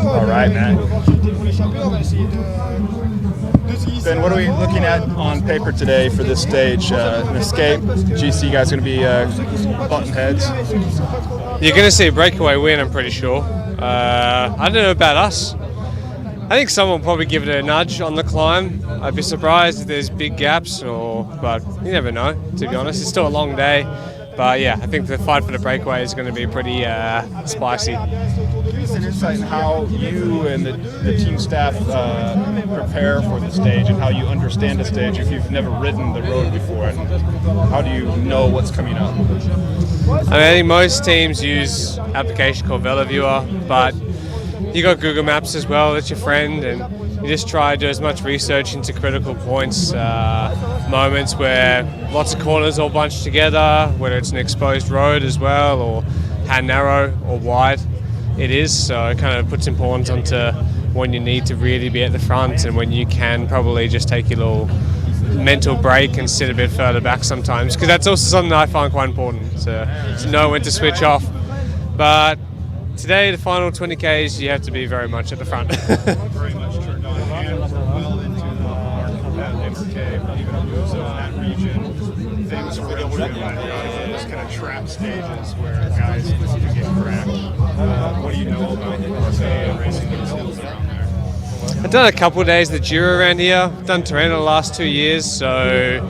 All right, man. Ben, what are we looking at on paper today for this stage? An escape. GC guys going to be button heads. You're going to see a breakaway win, I'm pretty sure. I don't know about us. I think someone will probably give it a nudge on the climb. I'd be surprised if there's big gaps, but you never know, to be honest. It's still a long day. But yeah, I think the fight for the breakaway is going to be pretty spicy. Give us an insight in how you and the team staff prepare for the stage and how you understand the stage if you've never ridden the road before, and how do you know what's coming up? I think most teams use an application called VeloViewer, but you got Google Maps as well. That's your friend, and you just try to do as much research into critical points, moments where lots of corners all bunched together, whether it's an exposed road as well, or how narrow or wide it is. So it kind of puts importance onto when you need to really be at the front and when you can probably just take your little mental break and sit a bit further back sometimes, because that's also something that I find quite important, to know when to switch off. But today, the final 20 Ks, you have to be very much at the front. Very much turned on and well into the mark of that MK, even moves in that region. Things around those kind of trap stages where guys can get cracked. What do you know about racing themselves around there? I've done a couple of days the Giro around here. I've done Tirreno the last 2 years, so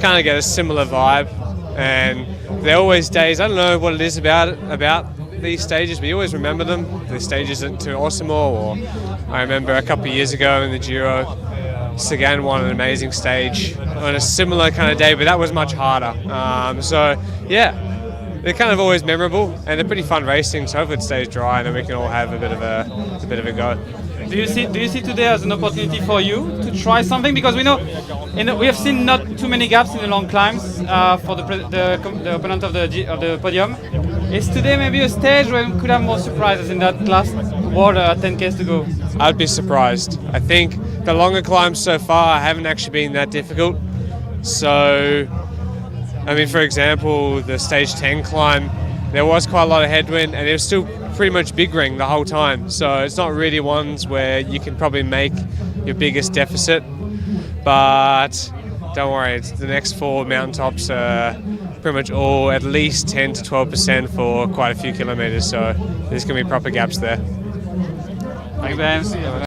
kind of get a similar vibe. And they're always days, I don't know what it is about these stages, but you always remember them. The stages at Osimo, or I remember a couple of years ago in the Giro, Sagan won an amazing stage on a similar kind of day, but that was much harder. So yeah, they're kind of always memorable, and they're pretty fun racing. So hopefully it stays dry, and then we can all have a bit of a go. Do you see today as an opportunity for you to try something? Because we know, we have seen not too many gaps in the long climbs for the opponent of the podium. Is today maybe a stage where we could have more surprises in that last World 10Ks to go? I'd be surprised. I think the longer climbs so far haven't actually been that difficult. So, I mean, for example, the stage 10 climb, there was quite a lot of headwind, and it was still pretty much big ring the whole time. So it's not really ones where you can probably make your biggest deficit. But don't worry, it's the next 4 mountaintops are pretty much all at least 10 to 12% for quite a few kilometers. So there's going to be proper gaps there. Thanks, Ben.